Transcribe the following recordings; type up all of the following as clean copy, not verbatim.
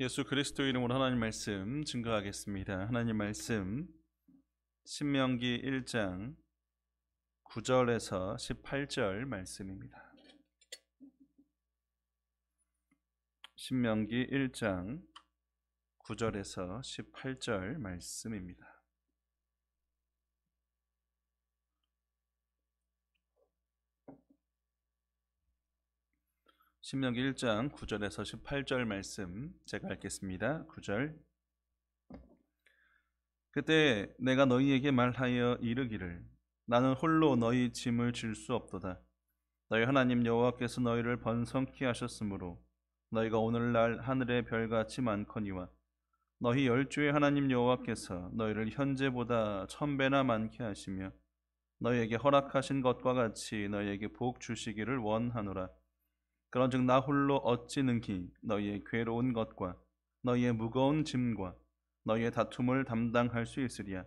예수 그리스도 이름으로 하나님 말씀 증거하겠습니다. 하나님 말씀 신명기 1장 9절에서 18절 말씀입니다. 신명기 1장 9절에서 18절 말씀입니다. 신명기 1장 9절에서 18절 말씀 제가 읽겠습니다. 9절. 그때 내가 너희에게 말하여 이르기를 나는 홀로 너희 짐을 질 수 없도다. 너희 하나님 여호와께서 너희를 번성케 하셨으므로 너희가 오늘날 하늘의 별같이 많거니와 너희 열조의 하나님 여호와께서 너희를 현재보다 1000배나 많게 하시며 너희에게 허락하신 것과 같이 너희에게 복 주시기를 원하노라. 그런즉 나 홀로 어찌 능히 너희의 괴로운 것과 너희의 무거운 짐과 너희의 다툼을 담당할 수 있으랴.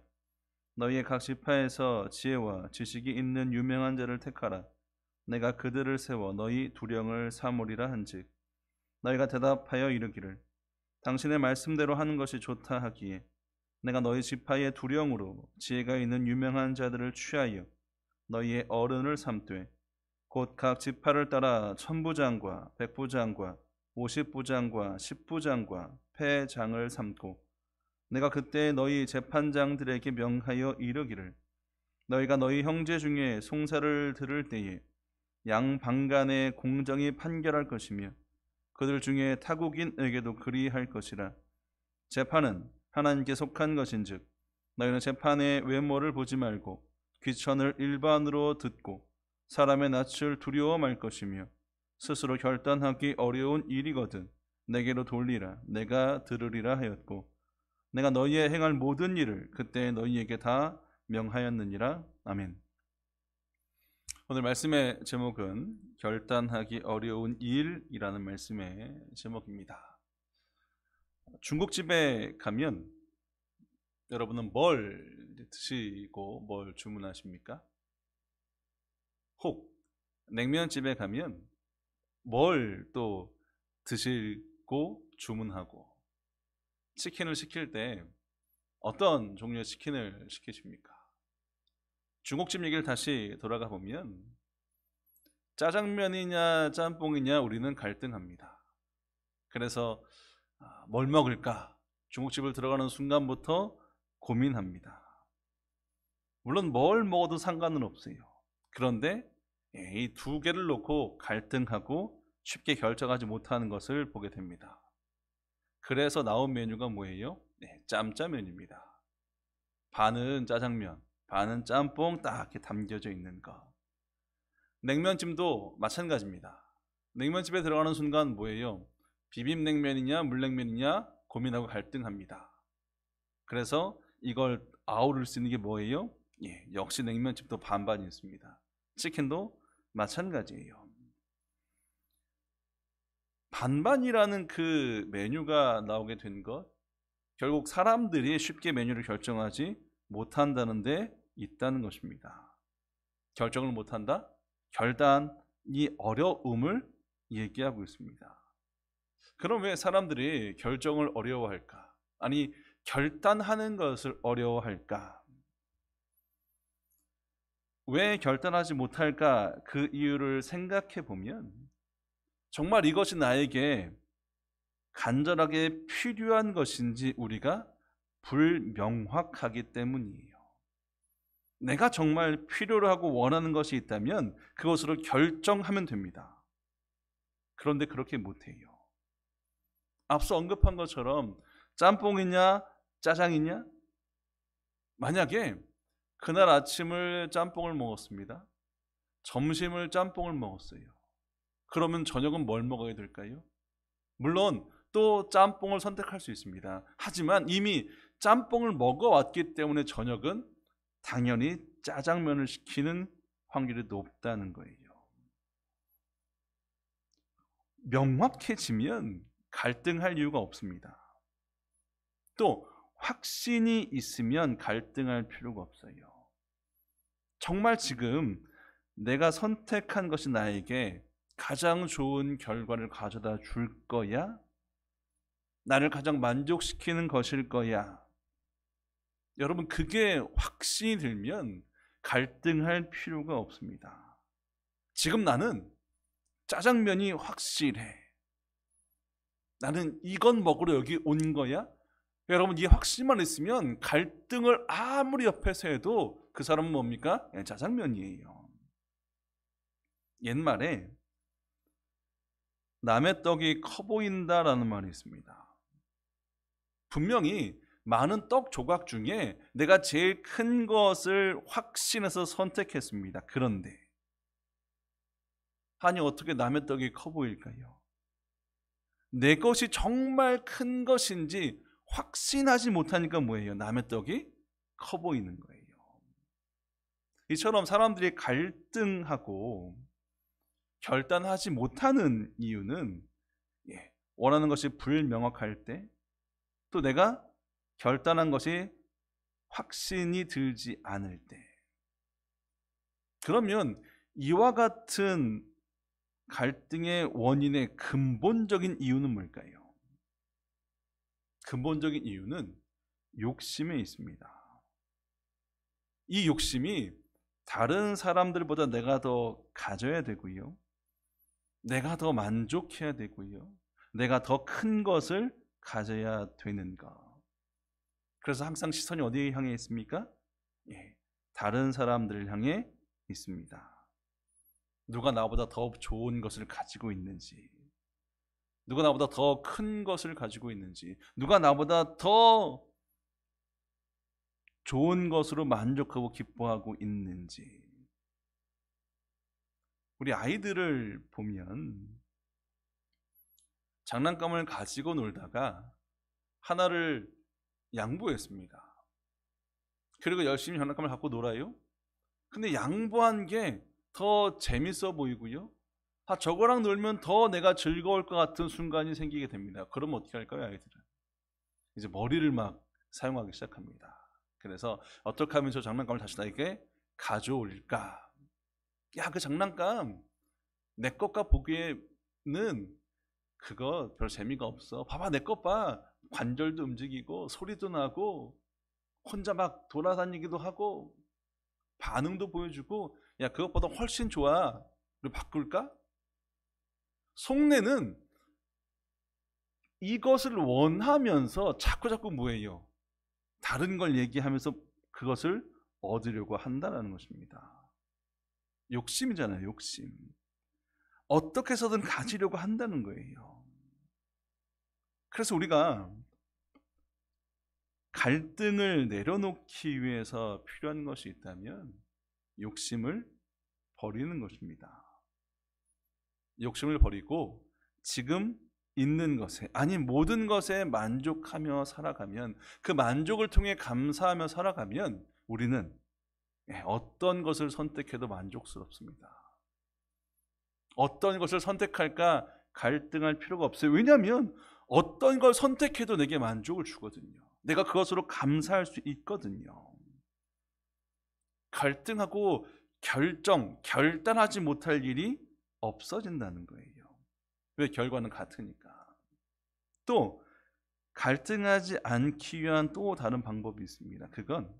너희의 각 지파에서 지혜와 지식이 있는 유명한 자를 택하라. 내가 그들을 세워 너희 두령을 삼으리라 한즉 너희가 대답하여 이르기를 당신의 말씀대로 하는 것이 좋다 하기에 내가 너희 지파의 두령으로 지혜가 있는 유명한 자들을 취하여 너희의 어른을 삼되 곧 각 지파를 따라 1000부장과 100부장과 50부장과 10부장과 패장을 삼고 내가 그때 너희 재판장들에게 명하여 이르기를 너희가 너희 형제 중에 송사를 들을 때에 양방간에 공정히 판결할 것이며 그들 중에 타국인에게도 그리할 것이라. 재판은 하나님께 속한 것인즉 너희는 재판의 외모를 보지 말고 귀천을 일반으로 듣고 사람의 낯을 두려워 말 것이며 스스로 결단하기 어려운 일이거든 내게로 돌리라. 내가 들으리라 하였고 내가 너희의 행할 모든 일을 그때 너희에게 다 명하였느니라. 아멘. 오늘 말씀의 제목은 결단하기 어려운 일이라는 말씀의 제목입니다. 중국집에 가면 여러분은 뭘 드시고 뭘 주문하십니까? 혹 냉면집에 가면 뭘 또 드시고 주문하고 치킨을 시킬 때 어떤 종류의 치킨을 시키십니까? 중국집 얘기를 다시 돌아가 보면 짜장면이냐 짬뽕이냐 우리는 갈등합니다. 그래서 뭘 먹을까? 중국집을 들어가는 순간부터 고민합니다. 물론 뭘 먹어도 상관은 없어요. 그런데 이 두 개를 놓고 갈등하고 쉽게 결정하지 못하는 것을 보게 됩니다. 그래서 나온 메뉴가 뭐예요? 짬짜면입니다. 반은 짜장면, 반은 짬뽕 딱 이렇게 담겨져 있는 거. 냉면찜도 마찬가지입니다. 냉면집에 들어가는 순간 뭐예요? 비빔냉면이냐 물냉면이냐 고민하고 갈등합니다. 그래서 이걸 아우를 수 있는 게 뭐예요? 역시 냉면집도 반반이 있습니다. 치킨도 마찬가지예요. 반반이라는 그 메뉴가 나오게 된 것, 결국 사람들이 쉽게 메뉴를 결정하지 못한다는 데 있다는 것입니다. 결정을 못한다? 결단이 어려움을 얘기하고 있습니다. 그럼 왜 사람들이 결정을 어려워할까? 아니, 결단하는 것을 어려워할까? 왜 결단하지 못할까? 그 이유를 생각해 보면 정말 이것이 나에게 간절하게 필요한 것인지 우리가 불명확하기 때문이에요. 내가 정말 필요로 하고 원하는 것이 있다면 그것으로 결정하면 됩니다. 그런데 그렇게 못해요. 앞서 언급한 것처럼 짬뽕이냐 짜장이냐? 만약에 그날 아침을 짬뽕을 먹었습니다. 점심을 짬뽕을 먹었어요. 그러면 저녁은 뭘 먹어야 될까요? 물론 또 짬뽕을 선택할 수 있습니다. 하지만 이미 짬뽕을 먹어왔기 때문에 저녁은 당연히 짜장면을 시키는 확률이 높다는 거예요. 명확해지면 갈등할 이유가 없습니다. 또 확신이 있으면 갈등할 필요가 없어요. 정말 지금 내가 선택한 것이 나에게 가장 좋은 결과를 가져다 줄 거야? 나를 가장 만족시키는 것일 거야. 여러분, 그게 확신이 들면 갈등할 필요가 없습니다. 지금 나는 짜장면이 확실해. 나는 이건 먹으러 여기 온 거야. 여러분, 이 확신만 있으면 갈등을 아무리 옆에서 해도 그 사람은 뭡니까? 짜장면이에요. 옛말에 남의 떡이 커 보인다라는 말이 있습니다. 분명히 많은 떡 조각 중에 내가 제일 큰 것을 확신해서 선택했습니다. 그런데 아니, 어떻게 남의 떡이 커 보일까요? 내 것이 정말 큰 것인지 확신하지 못하니까 뭐예요? 남의 떡이 커 보이는 거예요. 이처럼 사람들이 갈등하고 결단하지 못하는 이유는 원하는 것이 불명확할 때, 또 내가 결단한 것이 확신이 들지 않을 때. 그러면 이와 같은 갈등의 원인의 근본적인 이유는 뭘까요? 근본적인 이유는 욕심에 있습니다. 이 욕심이 다른 사람들보다 내가 더 가져야 되고요, 내가 더 만족해야 되고요, 내가 더 큰 것을 가져야 되는 것. 그래서 항상 시선이 어디에 향해 있습니까? 다른 사람들을 향해 있습니다. 누가 나보다 더 좋은 것을 가지고 있는지, 누가 나보다 더 큰 것을 가지고 있는지, 누가 나보다 더 좋은 것으로 만족하고 기뻐하고 있는지. 우리 아이들을 보면 장난감을 가지고 놀다가 하나를 양보했습니다. 그리고 열심히 장난감을 갖고 놀아요. 근데 양보한 게 더 재밌어 보이고요, 저거랑 놀면 더 내가 즐거울 것 같은 순간이 생기게 됩니다. 그러면 어떻게 할까요? 아이들은 이제 머리를 막 사용하기 시작합니다. 그래서 어떻게 하면 저 장난감을 다시 나에게 가져올까? 야, 그 장난감 내 것과 보기에는 그거 별 재미가 없어. 봐봐, 내 것 봐. 관절도 움직이고 소리도 나고 혼자 막 돌아다니기도 하고 반응도 보여주고, 야, 그것보다 훨씬 좋아. 우리 바꿀까? 속내는 이것을 원하면서 자꾸 뭐예요? 다른 걸 얘기하면서 그것을 얻으려고 한다는 것입니다. 욕심이잖아요, 욕심. 어떻게 해서든 가지려고 한다는 거예요. 그래서 우리가 갈등을 내려놓기 위해서 필요한 것이 있다면 욕심을 버리는 것입니다. 욕심을 버리고 지금 있는 것에, 아니 모든 것에 만족하며 살아가면, 그 만족을 통해 감사하며 살아가면 우리는 어떤 것을 선택해도 만족스럽습니다. 어떤 것을 선택할까 갈등할 필요가 없어요. 왜냐하면 어떤 걸 선택해도 내게 만족을 주거든요. 내가 그것으로 감사할 수 있거든요. 갈등하고 결단하지 못할 일이 없어진다는 거예요. 왜? 결과는 같으니까. 또 갈등하지 않기 위한 또 다른 방법이 있습니다. 그건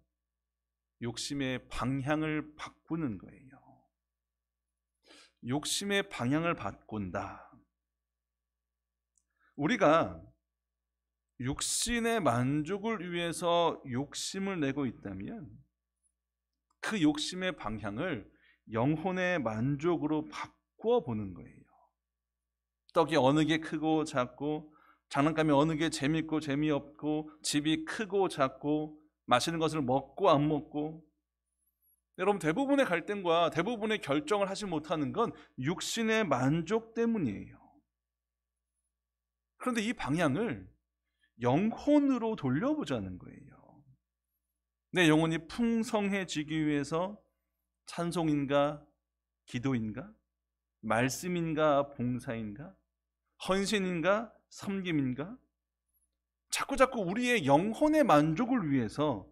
욕심의 방향을 바꾸는 거예요. 욕심의 방향을 바꾼다. 우리가 육신의 만족을 위해서 욕심을 내고 있다면 그 욕심의 방향을 영혼의 만족으로 바꾸어 보는 거예요. 떡이 어느 게 크고 작고, 장난감이 어느 게 재밌고 재미없고, 집이 크고 작고, 마시는 것을 먹고 안 먹고. 여러분, 대부분의 갈등과 대부분의 결정을 하지 못하는 건 육신의 만족 때문이에요. 그런데 이 방향을 영혼으로 돌려보자는 거예요. 내 영혼이 풍성해지기 위해서 찬송인가, 기도인가, 말씀인가, 봉사인가, 헌신인가, 섬김인가, 자꾸 우리의 영혼의 만족을 위해서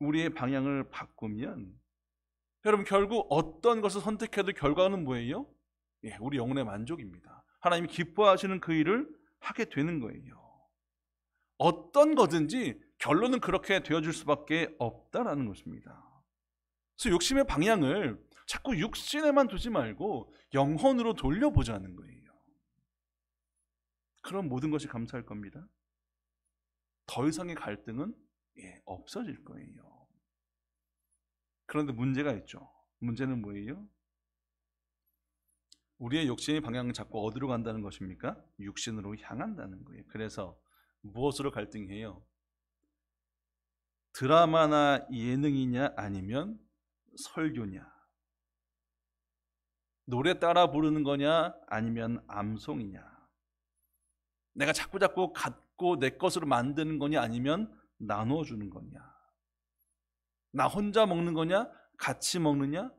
우리의 방향을 바꾸면, 여러분, 결국 어떤 것을 선택해도 결과는 뭐예요? 우리 영혼의 만족입니다. 하나님이 기뻐하시는 그 일을 하게 되는 거예요. 어떤 거든지 결론은 그렇게 되어줄 수밖에 없다라는 것입니다. 그래서 욕심의 방향을 자꾸 육신에만 두지 말고 영혼으로 돌려보자는 거예요. 그럼 모든 것이 감사할 겁니다. 더 이상의 갈등은 없어질 거예요. 그런데 문제가 있죠. 문제는 뭐예요? 우리의 욕심의 방향은 자꾸 어디로 간다는 것입니까? 육신으로 향한다는 거예요. 그래서 무엇으로 갈등해요? 드라마나 예능이냐 아니면 설교냐? 노래 따라 부르는 거냐 아니면 암송이냐? 내가 자꾸 갖고 내 것으로 만드는 거냐 아니면 나눠주는 거냐? 나 혼자 먹는 거냐 같이 먹느냐?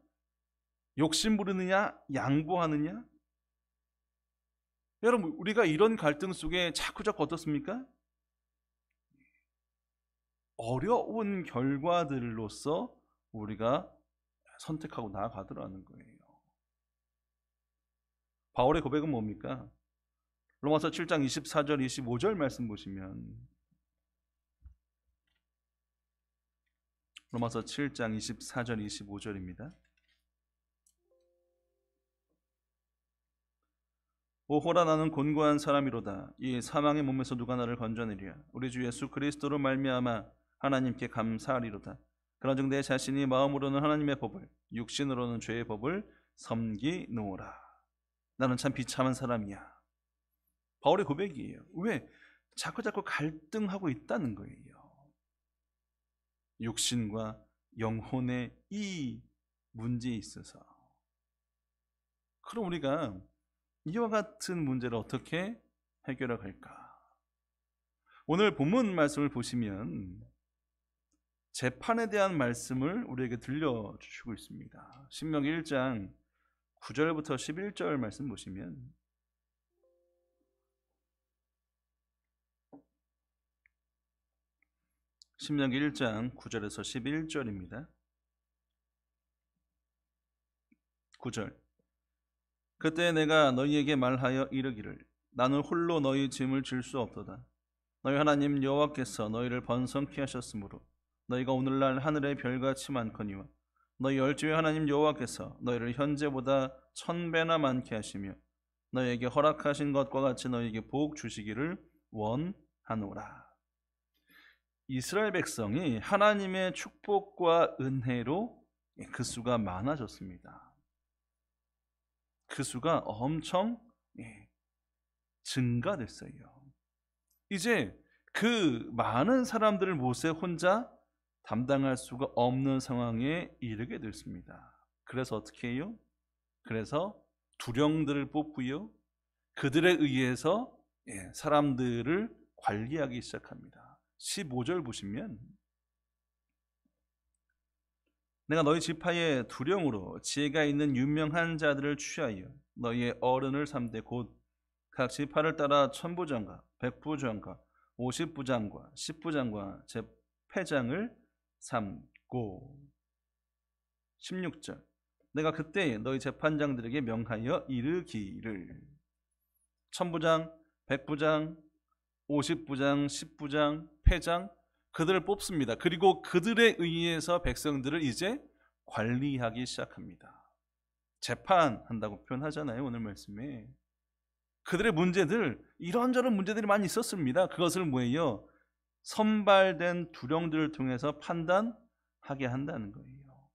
욕심 부르느냐 양보하느냐? 여러분, 우리가 이런 갈등 속에 자꾸 어떻습니까? 어려운 결과들로서 우리가 선택하고 나아가더라는 거예요. 바울의 고백은 뭡니까? 로마서 7장 24절 25절 말씀 보시면, 로마서 7장 24절 25절입니다. 오호라, 나는 곤고한 사람이로다. 이 사망의 몸에서 누가 나를 건져내리랴? 우리 주 예수 그리스도로 말미암아 하나님께 감사하리로다. 그런즉 내 자신이 마음으로는 하나님의 법을, 육신으로는 죄의 법을 섬기노라. 나는 참 비참한 사람이야. 바울의 고백이에요. 왜? 자꾸 갈등하고 있다는 거예요. 육신과 영혼의 이 문제에 있어서. 그럼 우리가 이와 같은 문제를 어떻게 해결해 갈까? 오늘 본문 말씀을 보시면 재판에 대한 말씀을 우리에게 들려주시고 있습니다. 신명기 1장 9절부터 11절 말씀 보시면, 신명기 1장 9절에서 11절입니다. 9절. 그때 내가 너희에게 말하여 이르기를, 나는 홀로 너희 짐을 질 수 없도다. 너희 하나님 여호와께서 너희를 번성케 하셨으므로 너희가 오늘날 하늘의 별같이 많거니와 너희 열조의 하나님 여호와께서 너희를 현재보다 1000배나 많게 하시며 너희에게 허락하신 것과 같이 너희에게 복 주시기를 원하노라. 이스라엘 백성이 하나님의 축복과 은혜로 그 수가 많아졌습니다. 그 수가 엄청 증가됐어요. 이제 그 많은 사람들을 모세 혼자 담당할 수가 없는 상황에 이르게 됐습니다. 그래서 어떻게 해요? 그래서 두령들을 뽑고요, 그들에 의해서 사람들을 관리하기 시작합니다. 15절 보시면, 내가 너희 지파의 두령으로 지혜가 있는 유명한 자들을 취하여 너희의 어른을 삼되 곧 각 지파를 따라 천부장과 백부장과 50부장과 10부장과 제패장을 삼고. 16절. 내가 그때 너희 재판장들에게 명하여 이르기를, 천부장, 백부장, 50부장, 10부장, 패장, 그들을 뽑습니다. 그리고 그들에 의해서 백성들을 이제 관리하기 시작합니다. 재판한다고 표현하잖아요, 오늘 말씀에. 그들의 문제들, 이런저런 문제들이 많이 있었습니다. 그것을 뭐예요? 선발된 두령들을 통해서 판단하게 한다는 거예요.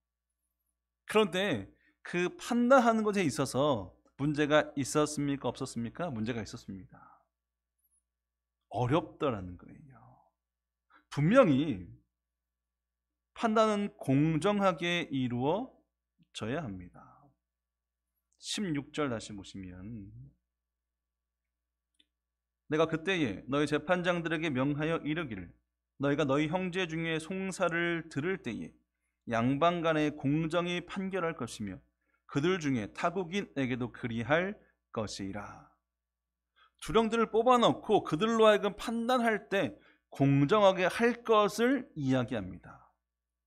그런데 그 판단하는 것에 있어서 문제가 있었습니까? 없었습니까? 문제가 있었습니다. 어렵더라는 거예요. 분명히 판단은 공정하게 이루어져야 합니다. 16절 다시 보시면, 내가 그때에 너희 재판장들에게 명하여 이르기를, 너희가 너희 형제 중에 송사를 들을 때에 양방 간에 공정히 판결할 것이며 그들 중에 타국인에게도 그리할 것이라. 두령들을 뽑아놓고 그들로 하여금 판단할 때 공정하게 할 것을 이야기합니다.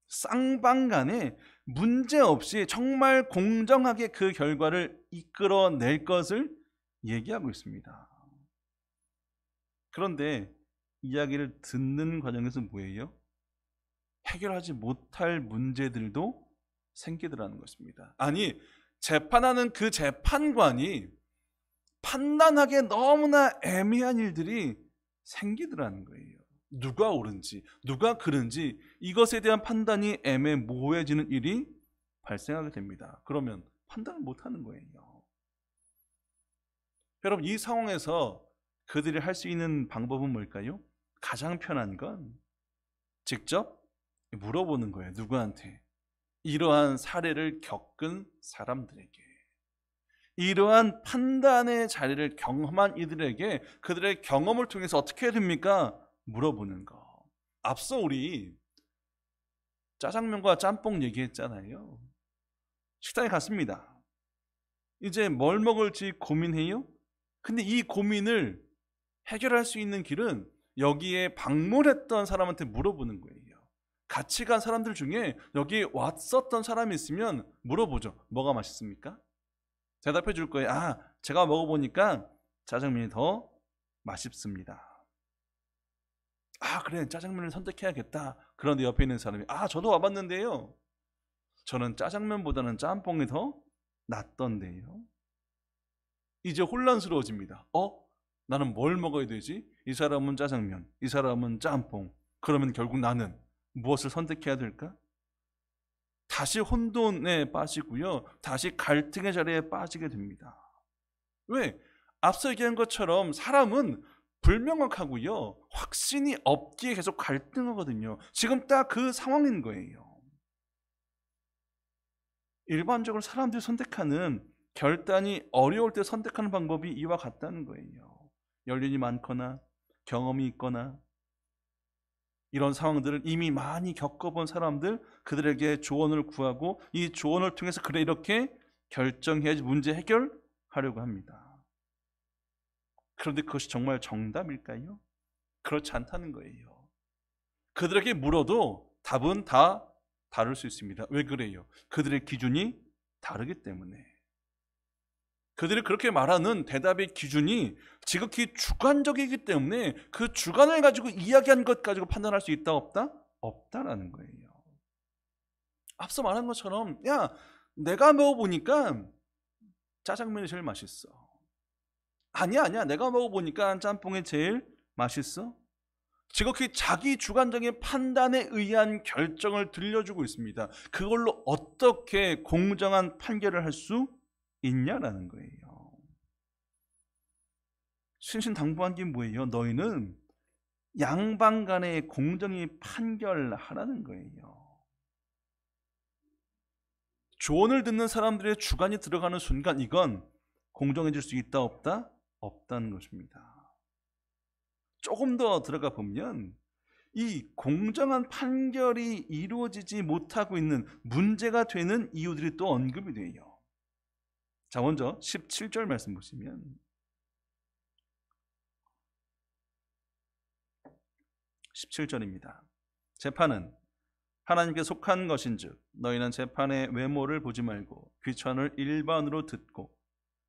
쌍방 간에 문제없이 정말 공정하게 그 결과를 이끌어낼 것을 얘기하고 있습니다. 그런데 이야기를 듣는 과정에서 뭐예요? 해결하지 못할 문제들도 생기더라는 것입니다. 아니, 재판하는 그 재판관이 판단하기에 너무나 애매한 일들이 생기더라는 거예요. 누가 옳은지, 누가 그른지 이것에 대한 판단이 애매모호해지는 일이 발생하게 됩니다. 그러면 판단을 못하는 거예요. 여러분, 이 상황에서 그들이 할 수 있는 방법은 뭘까요? 가장 편한 건 직접 물어보는 거예요. 누구한테? 이러한 사례를 겪은 사람들에게, 이러한 판단의 자리를 경험한 이들에게 그들의 경험을 통해서 어떻게 해야 됩니까? 물어보는 거. 앞서 우리 짜장면과 짬뽕 얘기했잖아요. 식당에 갔습니다. 이제 뭘 먹을지 고민해요? 근데 이 고민을 해결할 수 있는 길은 여기에 방문했던 사람한테 물어보는 거예요. 같이 간 사람들 중에 여기 왔었던 사람이 있으면 물어보죠. 뭐가 맛있습니까? 대답해 줄 거예요. 아, 제가 먹어보니까 짜장면이 더 맛있습니다. 아, 그래, 짜장면을 선택해야겠다. 그런데 옆에 있는 사람이, 아, 저도 와봤는데요, 저는 짜장면보다는 짬뽕이 더 낫던데요. 이제 혼란스러워집니다. 나는 뭘 먹어야 되지? 이 사람은 짜장면, 이 사람은 짬뽕. 그러면 결국 나는 무엇을 선택해야 될까? 다시 혼돈에 빠지고요, 다시 갈등의 자리에 빠지게 됩니다. 왜? 앞서 얘기한 것처럼 사람은 불명확하고요, 확신이 없기에 계속 갈등하거든요. 지금 딱 그 상황인 거예요. 일반적으로 사람들이 선택하는, 결단이 어려울 때 선택하는 방법이 이와 같다는 거예요. 연륜이 많거나 경험이 있거나 이런 상황들을 이미 많이 겪어본 사람들, 그들에게 조언을 구하고 이 조언을 통해서 그래, 이렇게 결정해야지 문제 해결하려고 합니다. 그런데 그것이 정말 정답일까요? 그렇지 않다는 거예요. 그들에게 물어도 답은 다 다를 수 있습니다. 왜 그래요? 그들의 기준이 다르기 때문에. 그들이 그렇게 말하는 대답의 기준이 지극히 주관적이기 때문에 그 주관을 가지고 이야기한 것 가지고 판단할 수 있다 없다? 없다라는 거예요. 앞서 말한 것처럼, 야, 내가 먹어보니까 짜장면이 제일 맛있어. 아니야, 내가 먹어보니까 짬뽕이 제일 맛있어. 지극히 자기 주관적인 판단에 의한 결정을 들려주고 있습니다. 그걸로 어떻게 공정한 판결을 할 수 있냐라는 거예요. 신신당부한 게 뭐예요? 너희는 양방 간의 공정히 판결하라는 거예요. 조언을 듣는 사람들의 주관이 들어가는 순간 이건 공정해질 수 있다 없다? 없다는 것입니다. 조금 더 들어가 보면 이 공정한 판결이 이루어지지 못하고 있는, 문제가 되는 이유들이 또 언급이 돼요. 자, 먼저 17절 말씀 보시면, 17절입니다. 재판은 하나님께 속한 것인즉 너희는 재판의 외모를 보지 말고 귀천을 일반으로 듣고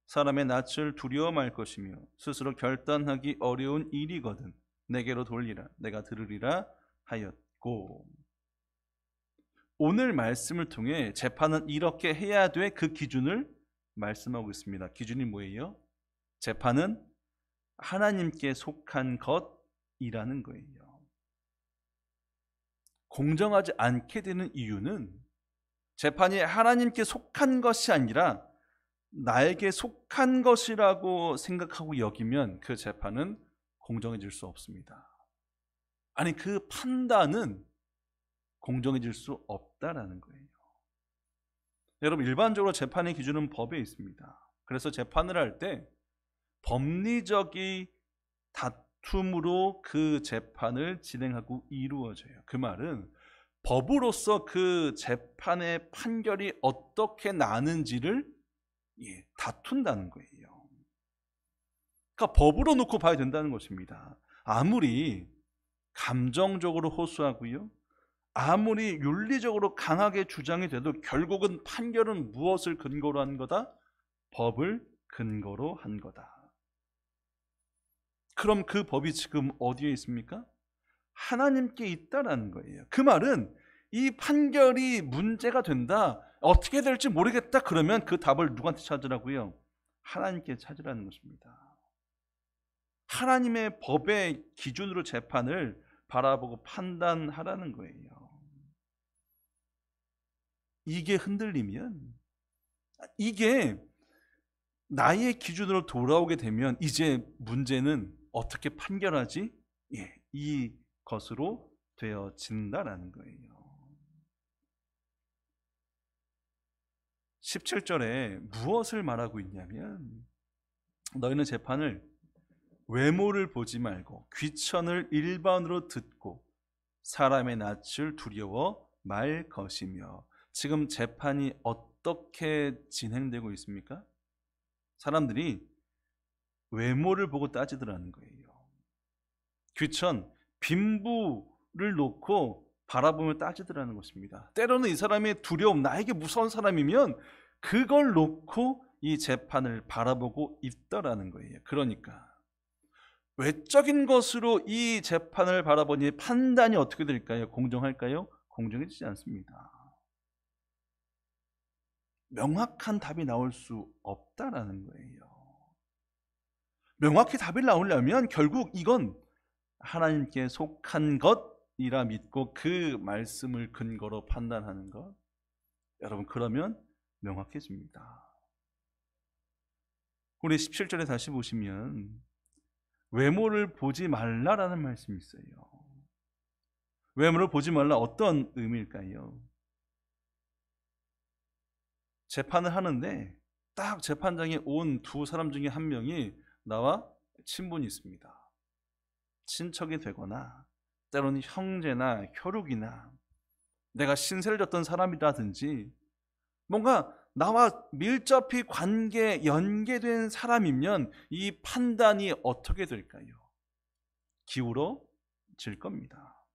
사람의 낯을 두려워 말 것이며 스스로 결단하기 어려운 일이거든 내게로 돌리라, 내가 들으리라 하였고. 오늘 말씀을 통해 재판은 이렇게 해야 돼, 그 기준을 말씀하고 있습니다. 기준이 뭐예요? 재판은 하나님께 속한 것이라는 거예요. 공정하지 않게 되는 이유는 재판이 하나님께 속한 것이 아니라 나에게 속한 것이라고 생각하고 여기면 그 재판은 공정해질 수 없습니다. 아니, 그 판단은 공정해질 수 없다라는 거예요. 여러분, 일반적으로 재판의 기준은 법에 있습니다. 그래서 재판을 할 때 법리적인 다툼으로 그 재판을 진행하고 이루어져요. 그 말은 법으로서 그 재판의 판결이 어떻게 나는지를 다툰다는 거예요. 그러니까 법으로 놓고 봐야 된다는 것입니다. 아무리 감정적으로 호소하고요, 아무리 윤리적으로 강하게 주장이 돼도 결국은 판결은 무엇을 근거로 한 거다? 법을 근거로 한 거다. 그럼 그 법이 지금 어디에 있습니까? 하나님께 있다라는 거예요. 그 말은 이 판결이 문제가 된다, 어떻게 될지 모르겠다, 그러면 그 답을 누구한테 찾으라고요? 하나님께 찾으라는 것입니다. 하나님의 법의 기준으로 재판을 바라보고 판단하라는 거예요. 이게 흔들리면, 이게 나의 기준으로 돌아오게 되면 이제 문제는 어떻게 판결하지? 예, 이 것으로 되어진다라는 거예요. 17절에 무엇을 말하고 있냐면, 너희는 재판을 외모를 보지 말고 귀천을 일반으로 듣고 사람의 낯을 두려워 말 것이며. 지금 재판이 어떻게 진행되고 있습니까? 사람들이 외모를 보고 따지더라는 거예요. 귀천, 빈부를 놓고 바라보며 따지더라는 것입니다. 때로는 이 사람의 두려움, 나에게 무서운 사람이면 그걸 놓고 이 재판을 바라보고 있더라는 거예요. 그러니까 외적인 것으로 이 재판을 바라보니 판단이 어떻게 될까요? 공정할까요? 공정해지지 않습니다. 명확한 답이 나올 수 없다라는 거예요. 명확히 답이 나오려면 결국 이건 하나님께 속한 것이라 믿고 그 말씀을 근거로 판단하는 것, 여러분, 그러면 명확해집니다. 우리 17절에 다시 보시면 외모를 보지 말라라는 말씀이 있어요. 외모를 보지 말라, 어떤 의미일까요? 재판을 하는데 딱 재판장에 온 두 사람 중에 한 명이 나와 친분이 있습니다. 친척이 되거나 때로는 형제나 혈육이나 내가 신세를 졌던 사람이라든지 뭔가 나와 밀접히 연계된 사람이면 이 판단이 어떻게 될까요? 기울어질 겁니다.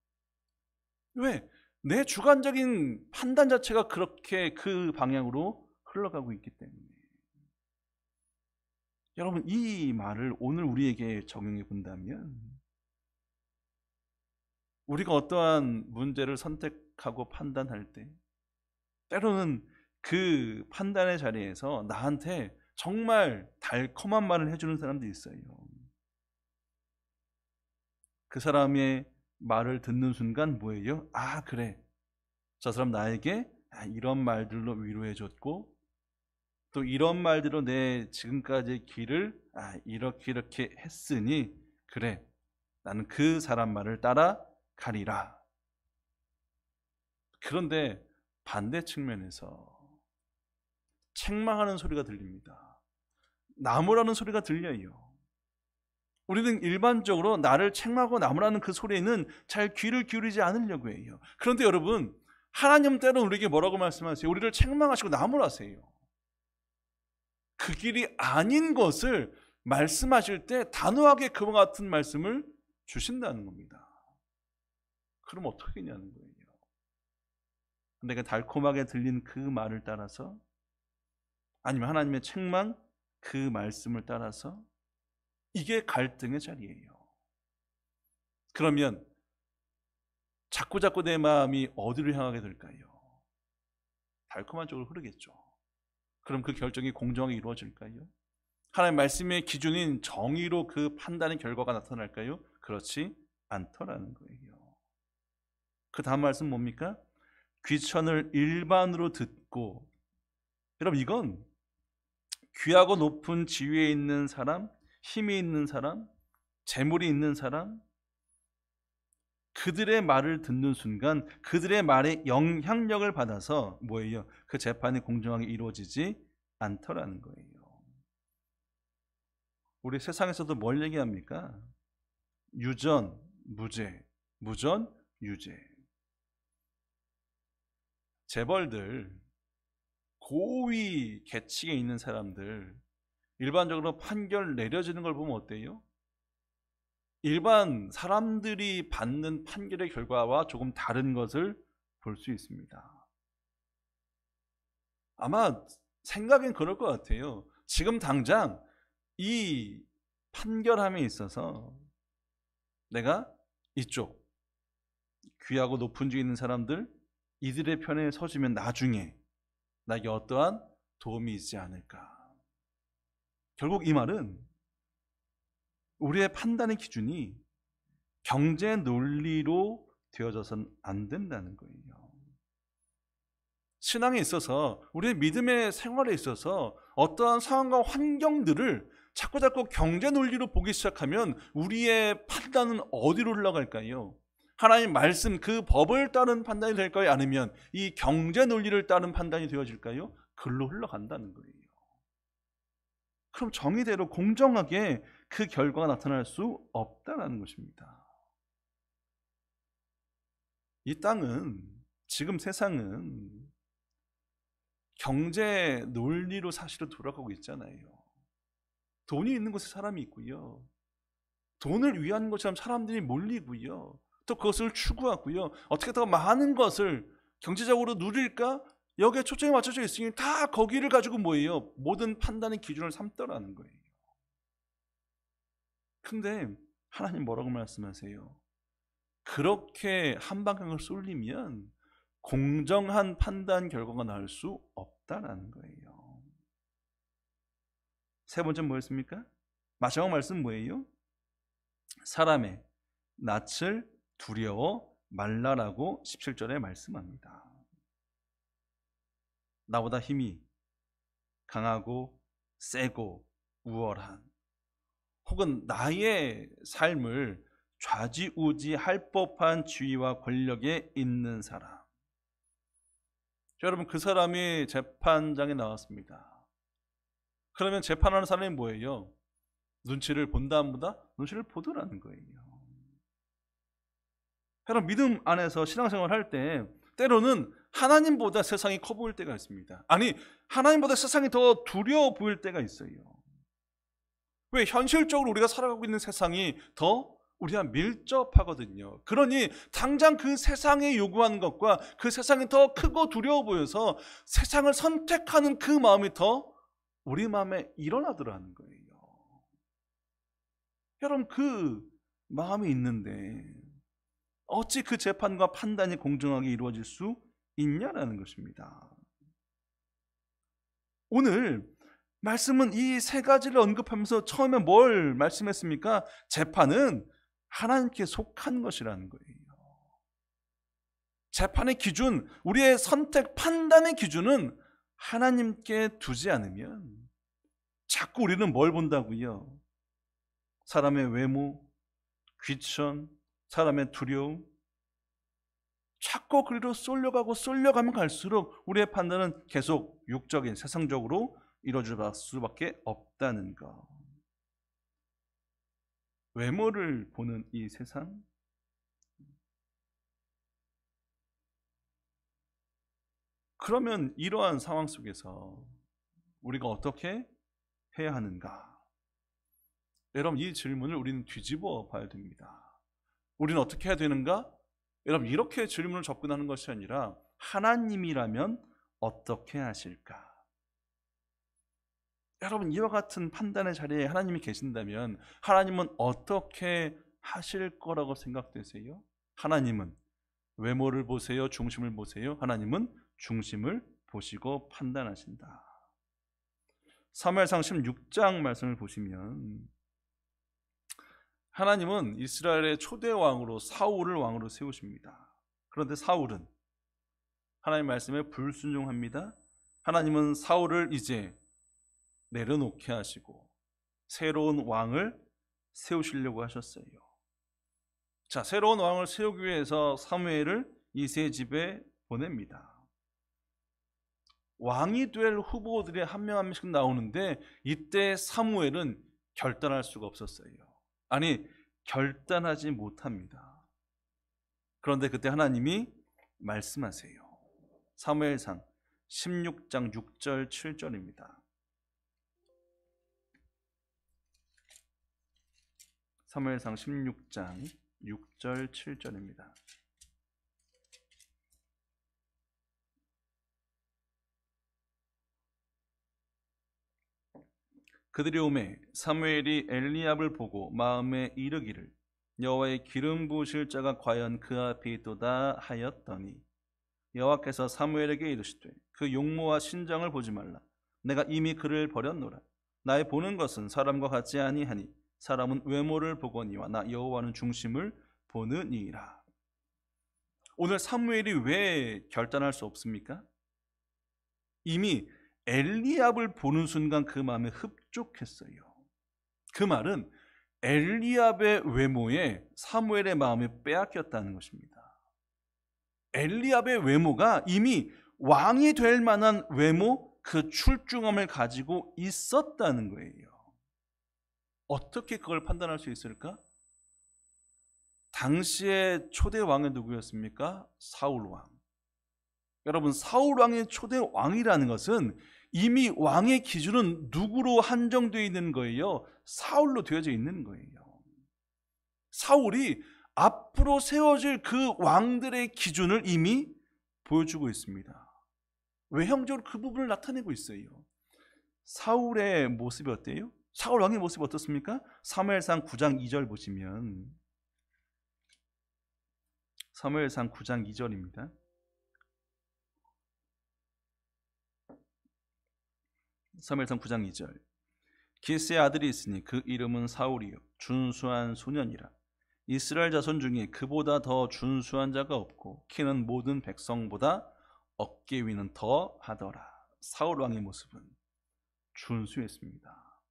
왜? 내 주관적인 판단 자체가 그렇게 그 방향으로 흘러가고 있기 때문에. 여러분, 이 말을 오늘 우리에게 적용해 본다면, 우리가 어떠한 문제를 선택하고 판단할 때 때로는 그 판단의 자리에서 나한테 정말 달콤한 말을 해주는 사람도 있어요. 그 사람의 말을 듣는 순간 뭐예요? 아, 그래, 저 사람 나에게 이런 말들로 위로해줬고 또 이런 말들로 내 지금까지의 길을 이렇게 했으니 그래, 나는 그 사람 말을 따라가리라. 그런데 반대 측면에서 책망하는 소리가 들립니다. 나무라는 소리가 들려요. 우리는 일반적으로 나를 책망하고 나무라는 그 소리에는 잘 귀를 기울이지 않으려고 해요. 그런데 여러분, 하나님 때는 우리에게 뭐라고 말씀하세요? 우리를 책망하시고 나무라세요. 그 길이 아닌 것을 말씀하실 때 단호하게 그와 같은 말씀을 주신다는 겁니다. 그럼 어떻게 되냐는 거예요. 내가 달콤하게 들린 그 말을 따라서, 아니면 하나님의 책망 그 말씀을 따라서, 이게 갈등의 자리예요. 그러면 자꾸자꾸 내 마음이 어디를 향하게 될까요? 달콤한 쪽으로 흐르겠죠. 그럼 그 결정이 공정하게 이루어질까요? 하나님의 말씀의 기준인 정의로 그 판단의 결과가 나타날까요? 그렇지 않더라는 거예요. 그 다음 말씀 뭡니까? 귀천을 일반으로 듣고. 여러분, 이건 귀하고 높은 지위에 있는 사람, 힘이 있는 사람, 재물이 있는 사람, 그들의 말을 듣는 순간 그들의 말에 영향력을 받아서 뭐예요? 그 재판이 공정하게 이루어지지 않더라는 거예요. 우리 세상에서도 뭘 얘기합니까? 유전, 무죄, 무전, 유죄. 재벌들, 고위 계층에 있는 사람들, 일반적으로 판결 내려지는 걸 보면 어때요? 일반 사람들이 받는 판결의 결과와 조금 다른 것을 볼 수 있습니다. 아마 생각엔 그럴 것 같아요. 지금 당장 이 판결함에 있어서 내가 이쪽 귀하고 높은 주 있는 사람들 이들의 편에 서주면 나중에 나에게 어떠한 도움이 있지 않을까. 결국 이 말은 우리의 판단의 기준이 경제 논리로 되어져서는 안 된다는 거예요. 신앙에 있어서 우리의 믿음의 생활에 있어서 어떠한 상황과 환경들을 자꾸 경제 논리로 보기 시작하면 우리의 판단은 어디로 흘러갈까요? 하나님 말씀 그 법을 따른 판단이 될까요? 아니면 이 경제 논리를 따른 판단이 되어질까요? 글로 흘러간다는 거예요. 그럼 정의대로 공정하게 그 결과가 나타날 수 없다는 것입니다. 이 땅은, 지금 세상은 경제 논리로 사실은 돌아가고 있잖아요. 돈이 있는 곳에 사람이 있고요. 돈을 위한 것처럼 사람들이 몰리고요. 또 그것을 추구하고요. 어떻게 더 많은 것을 경제적으로 누릴까? 여기에 초점이 맞춰져 있으니 다 거기를 가지고 뭐예요? 모든 판단의 기준을 삼더라는 거예요. 근데 하나님 뭐라고 말씀하세요? 그렇게 한방향을 쏠리면 공정한 판단 결과가 나올 수 없다라는 거예요. 세 번째 뭐였습니까? 마지막 말씀 뭐예요? 사람의 낯을 두려워 말라라고 17절에 말씀합니다. 나보다 힘이 강하고 세고 우월한, 혹은 나의 삶을 좌지우지할 법한 지위와 권력에 있는 사람. 여러분, 그 사람이 재판장에 나왔습니다. 그러면 재판하는 사람이 뭐예요? 눈치를 본다 안 본다? 눈치를 보더라는 거예요. 여러분, 믿음 안에서 신앙생활 할 때 때로는 하나님보다 세상이 커 보일 때가 있습니다. 아니, 하나님보다 세상이 더 두려워 보일 때가 있어요. 왜? 현실적으로 우리가 살아가고 있는 세상이 더 우리와 밀접하거든요. 그러니 당장 그 세상이 요구하는 것과 그 세상이 더 크고 두려워 보여서 세상을 선택하는 그 마음이 더 우리 마음에 일어나더라는 거예요. 여러분, 그 마음이 있는데 어찌 그 재판과 판단이 공정하게 이루어질 수 있냐라는 것입니다. 오늘 말씀은 이 세 가지를 언급하면서 처음에 뭘 말씀했습니까? 재판은 하나님께 속한 것이라는 거예요. 재판의 기준, 우리의 선택, 판단의 기준은 하나님께 두지 않으면 자꾸 우리는 뭘 본다고요? 사람의 외모, 귀천, 사람의 두려움, 자꾸 그리로 쏠려가면 갈수록 우리의 판단은 계속 육적인, 세상적으로 이루어질 수밖에 없다는 것. 외모를 보는 이 세상, 그러면 이러한 상황 속에서 우리가 어떻게 해야 하는가? 여러분, 이 질문을 우리는 뒤집어 봐야 됩니다. 우리는 어떻게 해야 되는가? 여러분, 이렇게 질문을 접근하는 것이 아니라 하나님이라면 어떻게 하실까? 여러분, 이와 같은 판단의 자리에 하나님이 계신다면 하나님은 어떻게 하실 거라고 생각되세요? 하나님은 외모를 보세요? 중심을 보세요? 하나님은 중심을 보시고 판단하신다. 사무엘상 16장 말씀을 보시면 하나님은 이스라엘의 초대 왕으로 사울을 왕으로 세우십니다. 그런데 사울은 하나님 말씀에 불순종합니다. 하나님은 사울을 이제 내려놓게 하시고 새로운 왕을 세우시려고 하셨어요. 자, 새로운 왕을 세우기 위해서 사무엘을 이새의 집에 보냅니다. 왕이 될 후보들이 한 명 한 명씩 나오는데 이때 사무엘은 결단할 수가 없었어요. 아니, 결단하지 못합니다. 그런데 그때 하나님이 말씀하세요. 사무엘상 16장 6절 7절입니다. 사무엘상 16장 6절 7절입니다. 그들이 오매 사무엘이 엘리압을 보고 마음에 이르기를 여호와의 기름 부으실 자가 과연 그 앞에 있도다 하였더니 여호와께서 사무엘에게 이르시되 그 용모와 신장을 보지 말라. 내가 이미 그를 버렸노라. 나의 보는 것은 사람과 같지 아니하니 사람은 외모를 보거니와 나 여호와는 중심을 보느니라. 오늘 사무엘이 왜 결단할 수 없습니까? 이미 엘리압을 보는 순간 그 마음에 흡족했어요. 그 말은 엘리압의 외모에 사무엘의 마음이 빼앗겼다는 것입니다. 엘리압의 외모가 이미 왕이 될 만한 외모, 그 출중함을 가지고 있었다는 거예요. 어떻게 그걸 판단할 수 있을까? 당시의 초대 왕이 누구였습니까? 사울 왕. 여러분, 사울 왕의 초대 왕이라는 것은 이미 왕의 기준은 누구로 한정되어 있는 거예요? 사울로 되어져 있는 거예요. 사울이 앞으로 세워질 그 왕들의 기준을 이미 보여주고 있습니다. 외형적으로 그 부분을 나타내고 있어요. 사울의 모습이 어때요? 사울 왕의 모습이 어떻습니까? 사무엘상 9장 2절 보시면, 사무엘상 9장 2절입니다. 사무엘상 9장 2절. 기스의 아들이 있으니 그 이름은 사울이요 준수한 소년이라. 이스라엘 자손 중에 그보다 더 준수한 자가 없고 키는 모든 백성보다 어깨 위는 더 하더라. 사울 왕의 모습은 준수했습니다.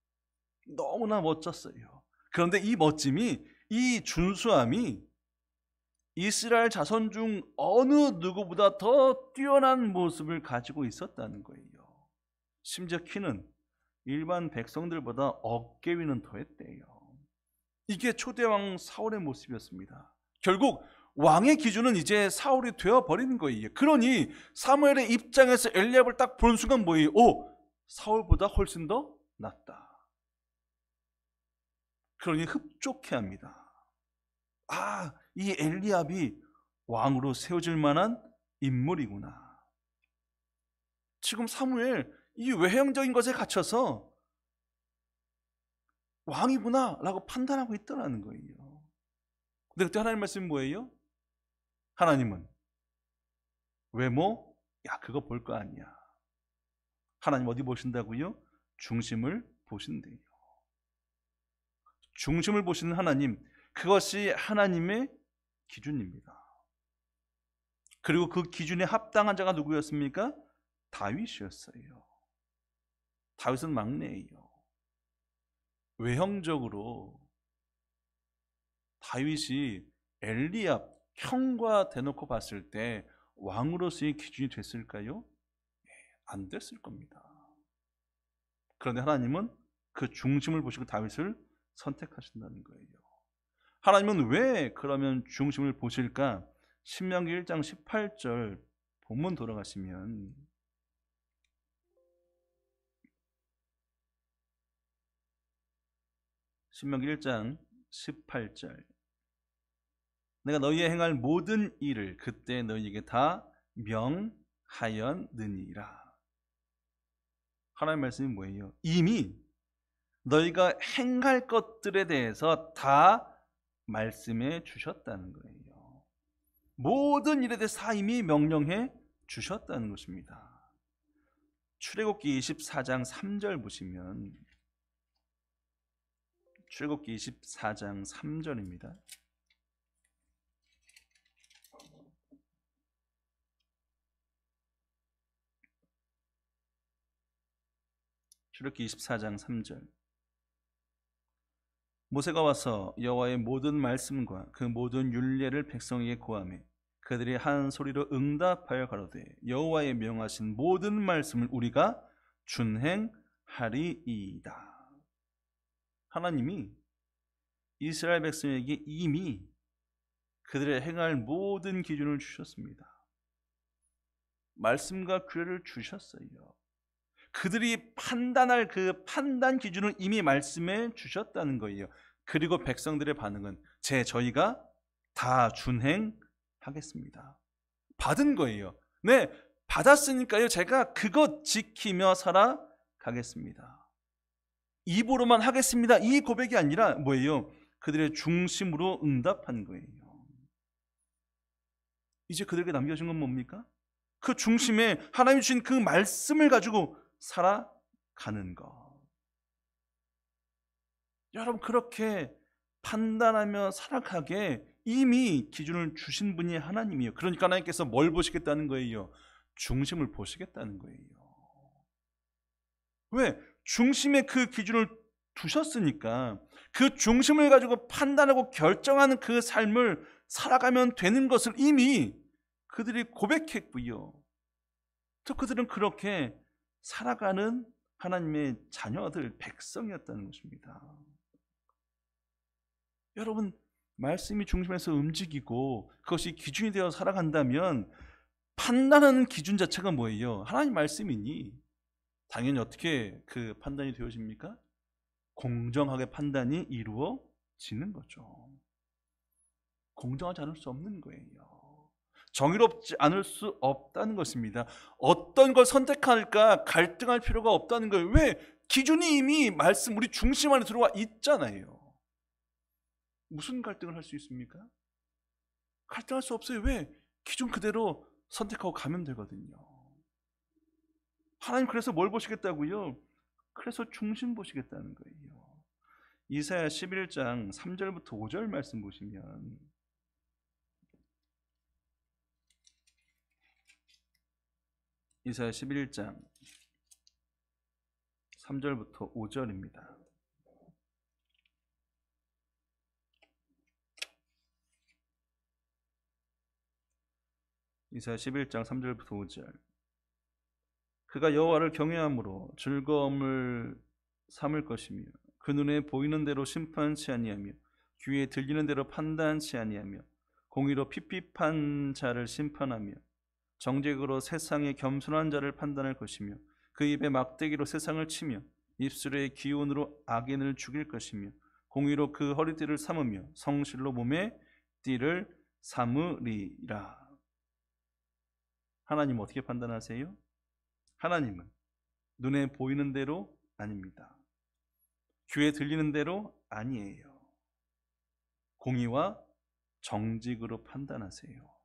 너무나 멋졌어요. 그런데 이 멋짐이, 이 준수함이 이스라엘 자손 중 어느 누구보다 더 뛰어난 모습을 가지고 있었다는 거예요. 심지어 키는 일반 백성들보다 어깨 위는 더했대요. 이게 초대왕 사울의 모습이었습니다. 결국 왕의 기준은 이제 사울이 되어버리는 거예요. 그러니 사무엘의 입장에서 엘리압을 딱 보는 순간 뭐예요? 오, 사울보다 훨씬 더 낫다. 그러니 흡족해합니다. 아, 이 엘리압이 왕으로 세워질 만한 인물이구나. 지금 사무엘 이 외형적인 것에 갇혀서 왕이구나 라고 판단하고 있더라는 거예요. 근데 그때 하나님 말씀이 뭐예요? 하나님은 외모? 야, 그거 볼 거 아니야. 하나님 어디 보신다고요? 중심을 보신대요. 중심을 보시는 하나님, 그것이 하나님의 기준입니다. 그리고 그 기준에 합당한 자가 누구였습니까? 다윗이었어요. 다윗은 막내예요. 외형적으로 다윗이 엘리압 형과 대놓고 봤을 때 왕으로서의 기준이 됐을까요? 안 됐을 겁니다. 그런데 하나님은 그 중심을 보시고 다윗을 선택하신다는 거예요. 하나님은 왜 그러면 중심을 보실까? 신명기 1장 18절 본문 돌아가시면, 신명기 1장 18절. 내가 너희의 행할 모든 일을 그때 너희에게 다 명하였느니라. 하나님의 말씀이 뭐예요? 이미 너희가 행할 것들에 대해서 다 말씀해 주셨다는 거예요. 모든 일에 대해서 다 이미 명령해 주셨다는 것입니다. 출애굽기 24장 3절 보시면, 출애굽기 24장 3절입니다. 출애굽기 24장 3절. 모세가 와서 여호와의 모든 말씀과 그 모든 율례를 백성에게 고하매 그들이 한 소리로 응답하여 가로되 여호와의 명하신 모든 말씀을 우리가 준행하리이다. 하나님이 이스라엘 백성에게 이미 그들의 행할 모든 기준을 주셨습니다. 말씀과 규례를 주셨어요. 그들이 판단할 그 판단 기준을 이미 말씀해 주셨다는 거예요. 그리고 백성들의 반응은 저희가 다 준행하겠습니다. 받은 거예요. 네, 받았으니까요. 제가 그것 지키며 살아가겠습니다. 입으로만 하겠습니다, 이 고백이 아니라 뭐예요? 그들의 중심으로 응답한 거예요. 이제 그들에게 남겨진 건 뭡니까? 그 중심에 하나님이 주신 그 말씀을 가지고 살아가는 것. 여러분, 그렇게 판단하며 살아가게 이미 기준을 주신 분이 하나님이에요. 그러니까 하나님께서 뭘 보시겠다는 거예요? 중심을 보시겠다는 거예요. 왜? 중심에 그 기준을 두셨으니까 그 중심을 가지고 판단하고 결정하는 그 삶을 살아가면 되는 것을 이미 그들이 고백했고요. 또 그들은 그렇게 살아가는 하나님의 자녀들, 백성이었다는 것입니다. 여러분, 말씀이 중심에서 움직이고 그것이 기준이 되어 살아간다면 판단하는 기준 자체가 뭐예요? 하나님 말씀이니 당연히 어떻게 그 판단이 되어집니까? 공정하게 판단이 이루어지는 거죠. 공정하지 않을 수 없는 거예요. 정의롭지 않을 수 없다는 것입니다. 어떤 걸 선택할까 갈등할 필요가 없다는 거예요. 왜? 기준이 이미 말씀 우리 중심 안에 들어와 있잖아요. 무슨 갈등을 할 수 있습니까? 갈등할 수 없어요. 왜? 기준 그대로 선택하고 가면 되거든요. 하나님 그래서 뭘 보시겠다고요? 그래서 중심 보시겠다는 거예요. 이사야 11장 3절부터 5절 말씀 보시면 이사야 11장 3절부터 5절입니다. 이사야 11장 3절부터 5절. 그가 여호와를 경외함으로 즐거움을 삼을 것이며 그 눈에 보이는 대로 심판치 아니하며 귀에 들리는 대로 판단치 아니하며 공의로 핍핍한 자를 심판하며 정직으로 세상의 겸손한 자를 판단할 것이며 그 입에 막대기로 세상을 치며 입술의 기운으로 악인을 죽일 것이며 공의로 그 허리띠를 삼으며 성실로 몸에 띠를 삼으리라. 하나님 어떻게 판단하세요? 하나님은 눈에 보이는 대로 아닙니다. 귀에 들리는 대로 아니에요. 공의와 정직으로 판단하세요.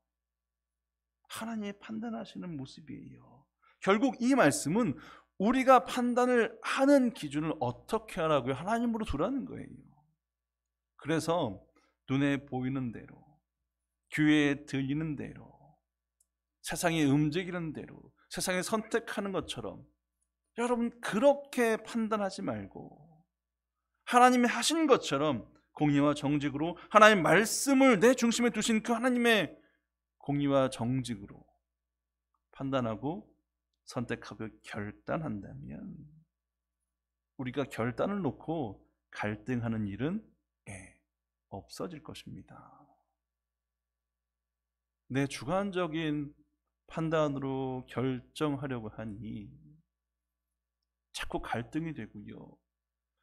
하나님이 판단하시는 모습이에요. 결국 이 말씀은 우리가 판단을 하는 기준을 어떻게 하라고요? 하나님으로 두라는 거예요. 그래서 눈에 보이는 대로, 귀에 들리는 대로, 세상이 움직이는 대로, 세상이 선택하는 것처럼 여러분 그렇게 판단하지 말고 하나님이 하신 것처럼 공의와 정직으로 하나님의 말씀을 내 중심에 두신 그 하나님의 공의와 정직으로 판단하고 선택하고 결단한다면 우리가 결단을 놓고 갈등하는 일은 없어질 것입니다. 내 주관적인 판단으로 결정하려고 하니 자꾸 갈등이 되고요.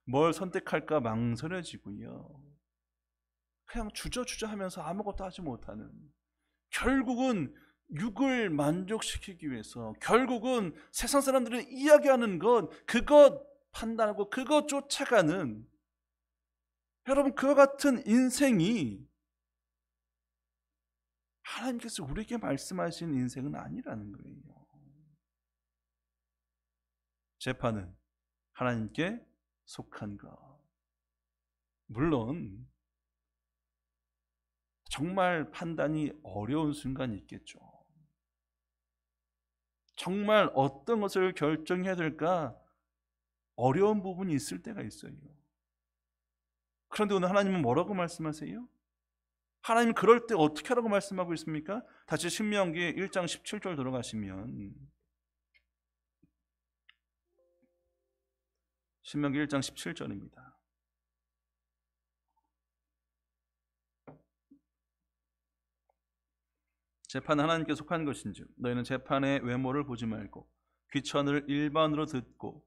뭘 선택할까 망설여지고요. 그냥 주저주저 하면서 아무것도 하지 못하는, 결국은 육을 만족시키기 위해서 결국은 세상 사람들은 이야기하는 것, 그것 판단하고 그것 쫓아가는, 여러분 그와 같은 인생이 하나님께서 우리에게 말씀하신 인생은 아니라는 거예요. 재판은 하나님께 속한 것. 물론 정말 판단이 어려운 순간이 있겠죠. 정말 어떤 것을 결정해야 될까 어려운 부분이 있을 때가 있어요. 그런데 오늘 하나님은 뭐라고 말씀하세요? 하나님 그럴 때 어떻게 하라고 말씀하고 있습니까? 다시 신명기 1장 17절 돌아가시면 신명기 1장 17절입니다. 재판은 하나님께 속한 것인즉 너희는 재판의 외모를 보지 말고 귀천을 일반으로 듣고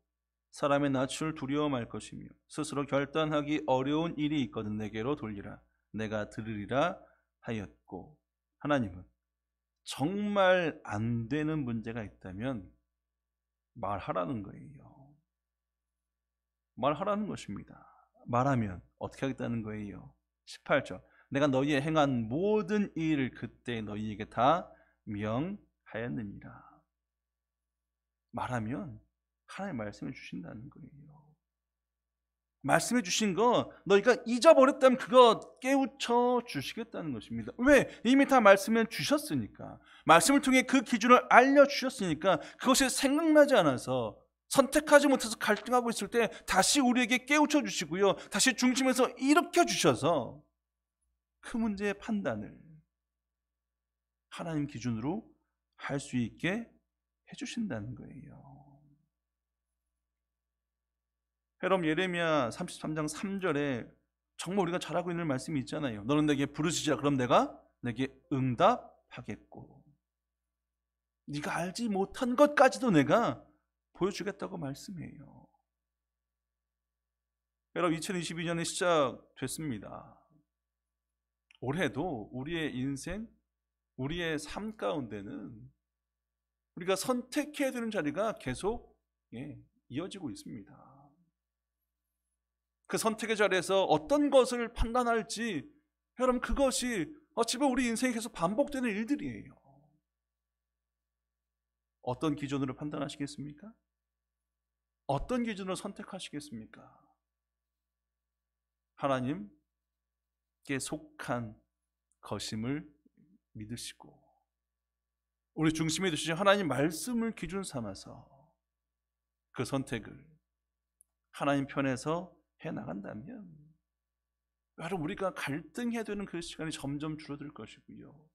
사람의 낯을 두려워 말 것이며 스스로 결단하기 어려운 일이 있거든 내게로 돌리라. 내가 들으리라 하였고, 하나님은 정말 안 되는 문제가 있다면 말하라는 거예요. 말하라는 것입니다. 말하면 어떻게 하겠다는 거예요? 18절. 내가 너희의 행한 모든 일을 그때 너희에게 다 명하였느니라. 말하면 하나님 말씀해 주신다는 거예요. 말씀해 주신 거 너희가 잊어버렸다면 그거 깨우쳐 주시겠다는 것입니다. 왜? 이미 다 말씀해 주셨으니까. 말씀을 통해 그 기준을 알려주셨으니까 그것이 생각나지 않아서 선택하지 못해서 갈등하고 있을 때 다시 우리에게 깨우쳐 주시고요. 다시 중심에서 일으켜 주셔서 그 문제의 판단을 하나님 기준으로 할 수 있게 해주신다는 거예요. 여러분 예레미야 33장 3절에 정말 우리가 잘 알고 있는 말씀이 있잖아요. 너는 내게 부르짖으라 그럼 내가 내게 응답하겠고 네가 알지 못한 것까지도 내가 보여주겠다고 말씀해요. 여러분 2022년이 시작됐습니다. 올해도 우리의 인생, 우리의 삶 가운데는 우리가 선택해야 되는 자리가 계속 이어지고 있습니다. 그 선택의 자리에서 어떤 것을 판단할지 여러분 그것이 어찌 보면 우리 인생에 계속 반복되는 일들이에요. 어떤 기준으로 판단하시겠습니까? 어떤 기준으로 선택하시겠습니까? 하나님께 속한 것임을 믿으시고 우리 중심에 두시신 하나님 말씀을 기준 삼아서 그 선택을 하나님 편에서 해나간다면 여러분 우리가 갈등해야 되는 그 시간이 점점 줄어들 것이고요.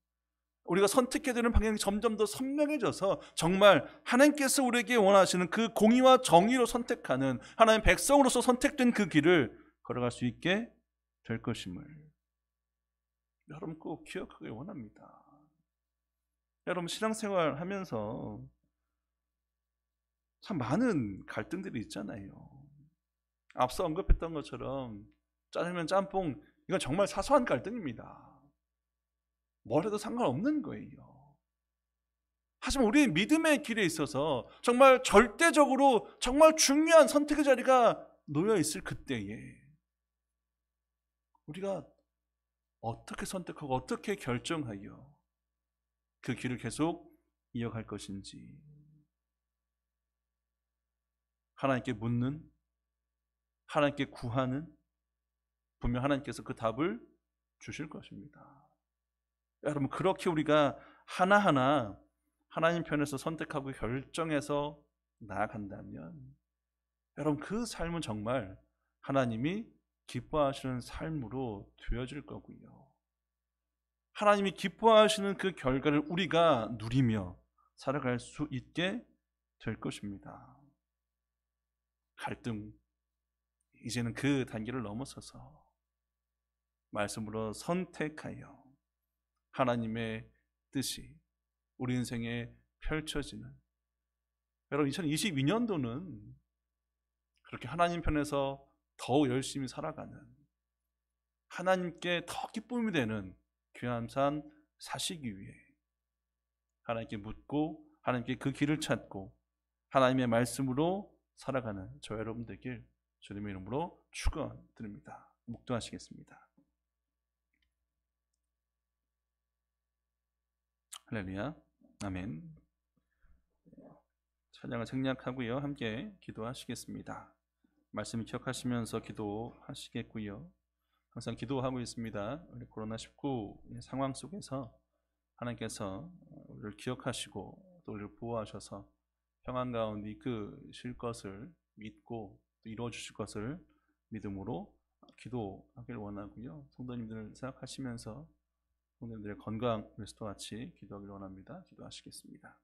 우리가 선택해야 되는 방향이 점점 더 선명해져서 정말 하나님께서 우리에게 원하시는 그 공의와 정의로 선택하는 하나님 백성으로서 선택된 그 길을 걸어갈 수 있게 될 것임을 여러분 꼭 기억하길 원합니다. 여러분 신앙생활 하면서 참 많은 갈등들이 있잖아요. 앞서 언급했던 것처럼 짜장면, 짬뽕 이건 정말 사소한 갈등입니다. 뭘 해도 상관없는 거예요. 하지만 우리의 믿음의 길에 있어서 정말 절대적으로 정말 중요한 선택의 자리가 놓여 있을 그때에 우리가 어떻게 선택하고 어떻게 결정하여 그 길을 계속 이어갈 것인지 하나님께 묻는, 하나님께 구하는 분명 하나님께서 그 답을 주실 것입니다. 여러분 그렇게 우리가 하나하나 하나님 편에서 선택하고 결정해서 나아간다면 여러분 그 삶은 정말 하나님이 기뻐하시는 삶으로 되어질 거고요. 하나님이 기뻐하시는 그 결과를 우리가 누리며 살아갈 수 있게 될 것입니다. 갈등 이제는 그 단계를 넘어서서 말씀으로 선택하여 하나님의 뜻이 우리 인생에 펼쳐지는 여러분 2022년도는 그렇게 하나님 편에서 더 열심히 살아가는 하나님께 더 기쁨이 되는 귀한 삶 사시기 위해 하나님께 묻고 하나님께 그 길을 찾고 하나님의 말씀으로 살아가는 저 여러분 되길 주님의 이름으로 축원드립니다. 묵도하시겠습니다. 할렐루야. 아멘. 찬양을 생략하고요. 함께 기도하시겠습니다. 말씀 기억하시면서 기도하시겠고요. 항상 기도하고 있습니다. 우리 코로나19 상황 속에서 하나님께서 우리를 기억하시고 또 우리를 보호하셔서 평안 가운데 이끄실 것을 믿고 또 이루어 주실 것을 믿음으로 기도하길 원하고요. 성도님들을 생각하시면서 성도님들의 건강 리스토 같이 기도하길 원합니다. 기도하시겠습니다.